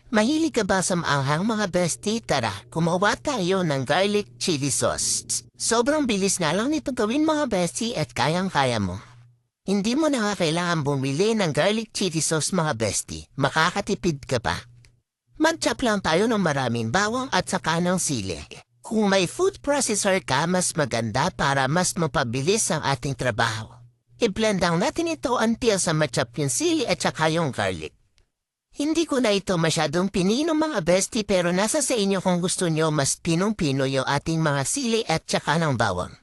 Mahilig ka ba sa maanghang mga bestie? Tara, gumawa tayo ng garlic chili sauce. Sobrang bilis nga lang nito gawin mga bestie at kayang-kaya mo. Hindi mo na nga kailangan bumili ng garlic chili sauce mga bestie. Makakatipid ka pa. Mag-chop lang tayo ng maraming bawang at saka ng sili. Kung may food processor ka, mas maganda para mas mapabilis ang ating trabaho. I-blend lang natin ito until sa ma-chop yung sili at saka yung garlic. Hindi ko na ito masyadong pinino mga bestie pero nasa sa inyo kung gusto nyo mas pinong-pino yung ating mga sili at saka ng bawang.